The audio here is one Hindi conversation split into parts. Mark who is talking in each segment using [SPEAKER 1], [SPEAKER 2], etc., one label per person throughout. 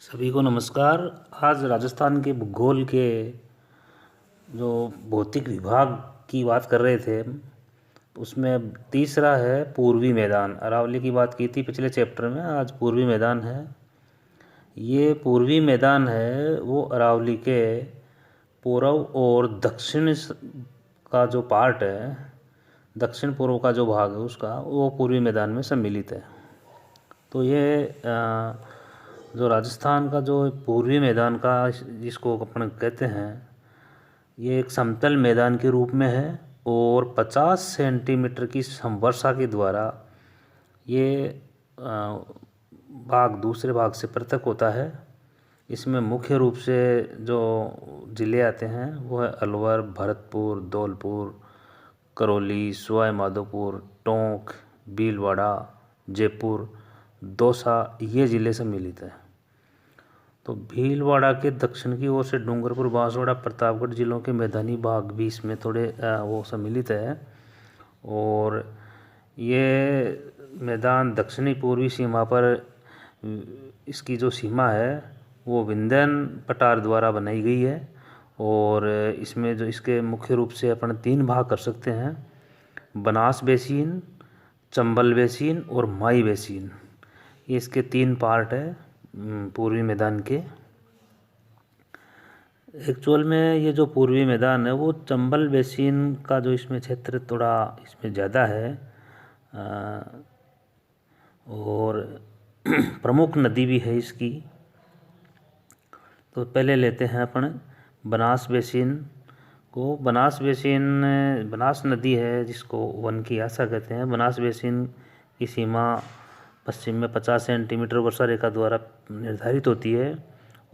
[SPEAKER 1] सभी को नमस्कार। आज राजस्थान के भूगोल के जो भौतिक विभाग की बात कर रहे थे उसमें तीसरा है पूर्वी मैदान। अरावली की बात की थी पिछले चैप्टर में, आज पूर्वी मैदान है। ये पूर्वी मैदान है वो अरावली के पूर्व और दक्षिण का जो पार्ट है, दक्षिण पूर्व का जो भाग है उसका, वो पूर्वी मैदान में सम्मिलित है। तो ये जो राजस्थान का जो पूर्वी मैदान का जिसको अपन कहते हैं, ये एक समतल मैदान के रूप में है और 50 सेंटीमीटर की वर्षा के द्वारा ये भाग दूसरे भाग से पृथक होता है। इसमें मुख्य रूप से जो ज़िले आते हैं वो है अलवर, भरतपुर, धौलपुर, करौली, सवाई माधोपुर, टोंक, भीलवाड़ा, जयपुर, दौसा, ये ज़िले सम्मिलित हैं। तो भीलवाड़ा के दक्षिण की ओर से डूंगरपुर, बांसवाड़ा, प्रतापगढ़ जिलों के मैदानी भाग भी इसमें थोड़े वो सम्मिलित है। और ये मैदान दक्षिणी पूर्वी सीमा पर इसकी जो सीमा है वो विंध्यन पठार द्वारा बनाई गई है। और इसमें जो इसके मुख्य रूप से अपन 3 भाग कर सकते हैं, बनास बेसिन, चंबल बेसिन और माई बेसिन। ये इसके 3 पार्ट है पूर्वी मैदान के। एक्चुअल में ये जो पूर्वी मैदान है वो चंबल बेसिन का जो इसमें क्षेत्र थोड़ा इसमें ज़्यादा है। और प्रमुख नदी भी है इसकी। तो पहले लेते हैं अपन बनास बेसिन को। बनास बेसिन बनास नदी है जिसको वन की आशा कहते हैं। बनास बेसिन की सीमा पश्चिम में 50 सेंटीमीटर वर्षा रेखा द्वारा निर्धारित होती है।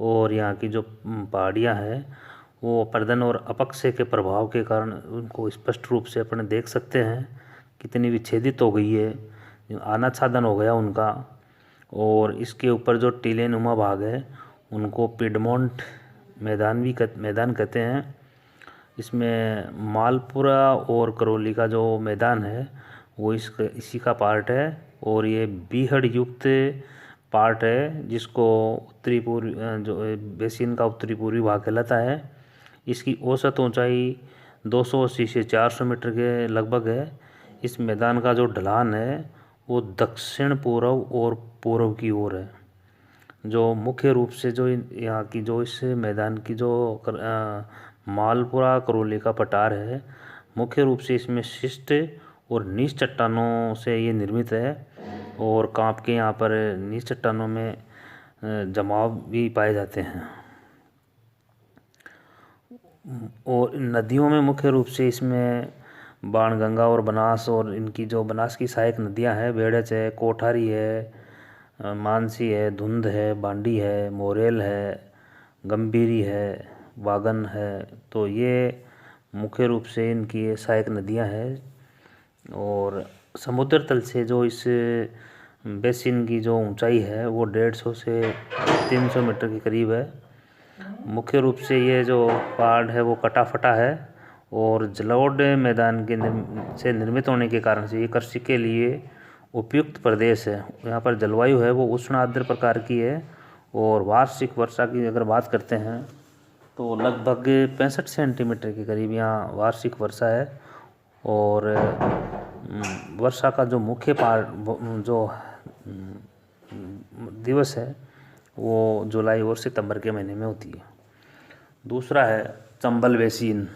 [SPEAKER 1] और यहाँ की जो पहाड़ियाँ हैं वो अपर्दन और अपक्षय के प्रभाव के कारण उनको स्पष्ट रूप से अपन देख सकते हैं कितनी विच्छेदित हो गई है, आनाच्छादन हो गया उनका। और इसके ऊपर जो टीले नुमा भाग है उनको पिडमोंट मैदान कहते हैं। इसमें मालपुरा और करौली का जो मैदान है वो इसी का पार्ट है। और ये बीहड़ युक्त पार्ट है जिसको उत्तरी पूर्वी जो बेसिन का उत्तरी पूर्वी भाग कहलाता है। इसकी औसत ऊंचाई 280 से 400 मीटर के लगभग है। इस मैदान का जो ढलान है वो दक्षिण पूर्व और पूर्व की ओर है। जो मुख्य रूप से जो यहाँ की जो इस मैदान की जो मालपुरा करौली का पठार है, मुख्य रूप से इसमें शिष्ट और नीच चट्टानों से ये निर्मित है। और कांप के यहाँ पर नीच चट्टानों में जमाव भी पाए जाते हैं। और नदियों में मुख्य रूप से इसमें बाणगंगा और बनास, और इनकी जो बनास की सहायक नदियाँ हैं, बेड़च है, कोठारी है, मानसी है, धुंध है, बांडी है, मोरेल है, गंभीरी है, वागन है। तो ये मुख्य रूप से इनकी सहायक नदियाँ हैं। और समुद्र तल से जो इस बेसिन की जो ऊंचाई है वो 150 से 300 मीटर के करीब है। मुख्य रूप से ये जो पहाड़ है वो कटा फटा है और जलोढ़ मैदान के से निर्मित होने के कारण से ये कृषि के लिए उपयुक्त प्रदेश है। यहाँ पर जलवायु है वो उष्ण आर्द्र प्रकार की है। और वार्षिक वर्षा की अगर बात करते हैं तो लगभग 65 सेंटीमीटर के करीब यहाँ वार्षिक वर्षा है। और वर्षा का जो मुख्य जो दिवस है वो जुलाई और सितंबर के महीने में होती है। दूसरा है चंबल बेसिन।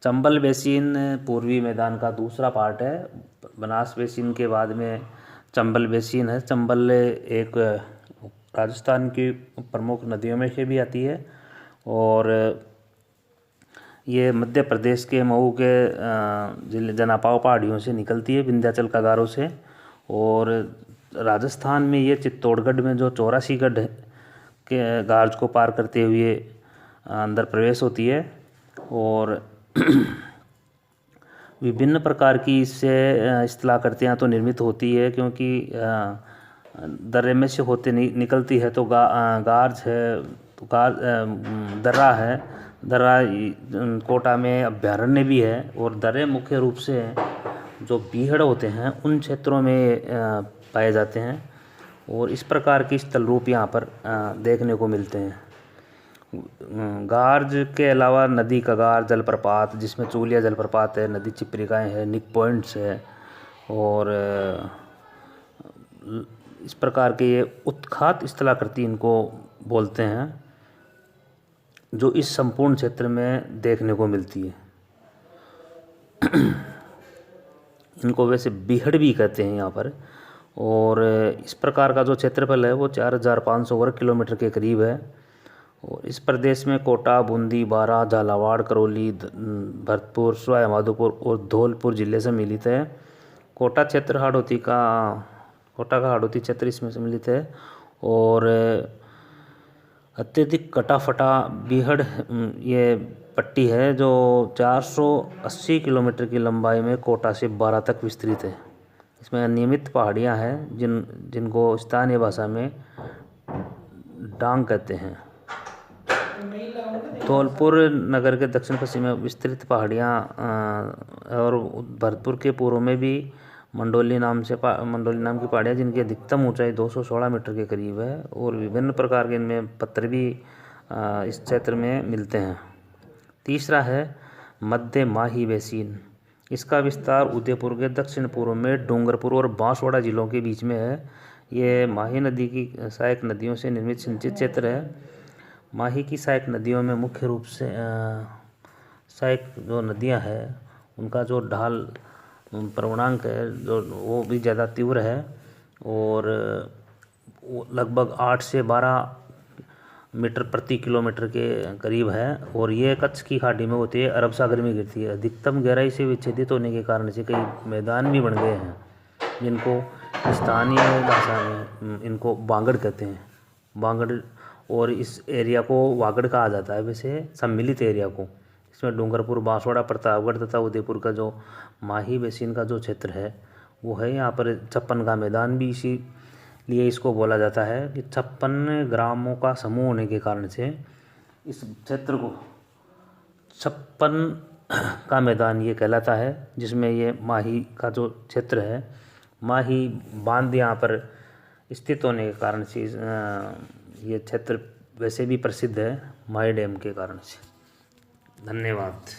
[SPEAKER 1] चंबल बेसिन पूर्वी मैदान का दूसरा पार्ट है। बनास बेसिन के बाद में चंबल बेसिन है। चंबल एक राजस्थान की प्रमुख नदियों में से भी आती है। और ये मध्य प्रदेश के मऊ के जिले जनापाव पहाड़ियों से निकलती है, विंध्याचल कगारों से। और राजस्थान में ये चित्तौड़गढ़ में जो 84 गढ़ के गार्ज को पार करते हुए अंदर प्रवेश होती है। और विभिन्न प्रकार की इससे स्थलाकृतियाँ तो निर्मित होती है, क्योंकि दर्रे में से होते निकलती है। तो गार्ज है, तो दर्रा है, दर्रा कोटा में अभ्यारण्य भी है। और दर्रे मुख्य रूप से जो बीहड़ होते हैं उन क्षेत्रों में पाए जाते हैं। और इस प्रकार की स्थल रूप यहाँ पर देखने को मिलते हैं। गार्ज के अलावा नदी कगार जलप्रपात, जिसमें चूलिया जलप्रपात है, नदी चिपरिकाएँ है, निक पॉइंट्स है, और इस प्रकार के ये उत्खात स्थलाकृति इनको बोलते हैं, जो इस संपूर्ण क्षेत्र में देखने को मिलती है। इनको वैसे बीहड़ भी कहते हैं यहाँ पर। और इस प्रकार का जो क्षेत्रफल है वो 4500 वर्ग किलोमीटर के करीब है। और इस प्रदेश में कोटा, बूंदी, बारा, झालावाड़, करौली, भरतपुर, सवाई माधोपुर और धौलपुर जिले सम्मिलित है। कोटा का हाड़ौती क्षेत्र इसमें सम्मिलित है। और अत्यधिक कटाफटा बीहड़ ये पट्टी है जो 480 किलोमीटर की लंबाई में कोटा से बारा तक विस्तृत है। इसमें अनियमित पहाड़ियाँ हैं जिनको स्थानीय भाषा में डांग कहते हैं। धौलपुर नगर के दक्षिण पश्चिम में विस्तृत पहाड़ियाँ और भरतपुर के पूर्व में भी मंडोली नाम की पहाड़ियाँ, जिनकी अधिकतम ऊंचाई 216 मीटर के करीब है। और विभिन्न प्रकार के इनमें पत्थर भी इस क्षेत्र में मिलते हैं। तीसरा है मध्य माही बेसिन। इसका विस्तार उदयपुर के दक्षिण पूर्व में डूंगरपुर और बांसवाड़ा जिलों के बीच में है। ये माही नदी की सहायक नदियों से निर्मित सिंचित क्षेत्र है। माही की सहायक नदियों में मुख्य रूप से सहायक जो नदियां हैं उनका जो ढाल प्रवणांक है जो वो भी ज़्यादा तीव्र है, और वो लगभग 8 से 12 मीटर प्रति किलोमीटर के करीब है। और ये कच्छ की खाड़ी में होती है, अरब सागर में गिरती है। अधिकतम गहराई से विच्छेदित होने के कारण से कई मैदान भी बन गए हैं, जिनको स्थानीय भाषा में इनको बांगड़ कहते हैं। बांगड़, और इस एरिया को वागड़ कहा जाता है वैसे सम्मिलित एरिया को। इसमें डूंगरपुर, बांसवाड़ा, प्रतापगढ़ तथा उदयपुर का जो माही बेसिन का जो क्षेत्र है वो है। यहाँ पर 56 का मैदान भी इसीलिए इसको बोला जाता है कि 56 ग्रामों का समूह होने के कारण से इस क्षेत्र को 56 का मैदान ये कहलाता है, जिसमें ये माही का जो क्षेत्र है, माही बांध यहाँ पर स्थित होने के कारण से ये क्षेत्र वैसे भी प्रसिद्ध है माही डैम के कारण से। धन्यवाद।